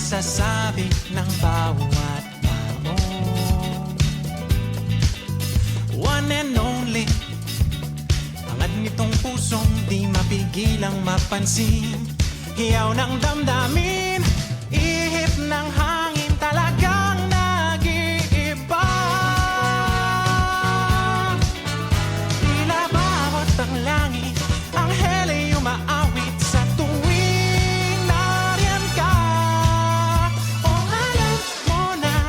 pagsasabi ng bawat tao. One and only, hangad nitong pusong di mapigilang mapansin. Hiyaw ng damdamin, ihip ng hangin, talagang nag-iiba. Tila bawat ang langit, anghel ay umaawit sa tuwing nariyan ka. O alam mo na,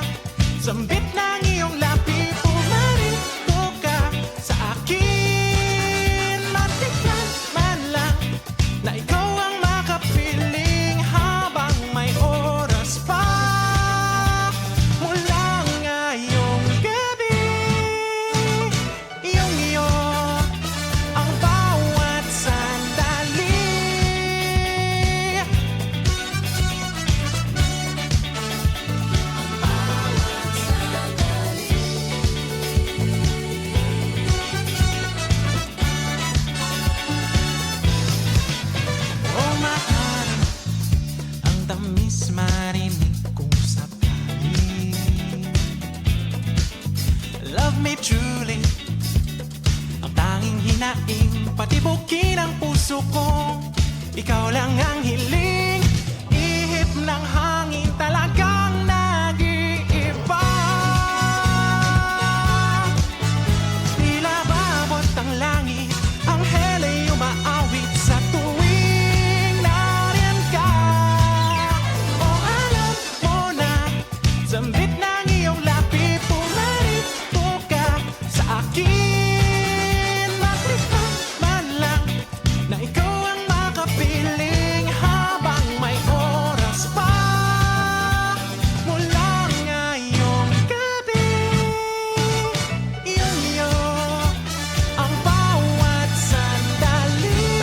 sambit ng iyong labi, pumarito ka sa akin. Matikman man lang na ikaw ang makapiling habang may oras pa. Mula ngayong gabi, iyong iyo ang bawat sandali. O maaari ang tamis marinig kung sakali. Love me truly, ang tanging hinaing, patibukin ang puso ko. Ikaw lang ang hiling, ihip ng hangin, talagang nag-iiba. Tila bawat ang langit, anghel ay umaawit sa tuwing nariyan ka. O alam mo na, sambit ng iyong labi, pumarito ka sa akin. Matikman man lang na ikaw ang makapiling habang may oras pa. Mula ngayong gabi, iyong iyo ang bawat sandali.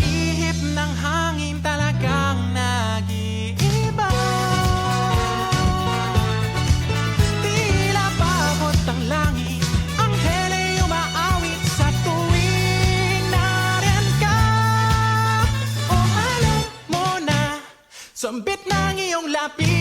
Ihip ng hangin, talagang nag-iiba. Tila bawat ang langit, anghel ay umaawit sa tuwing nariyan ka. O alam mo na, sambit ng iyong labi,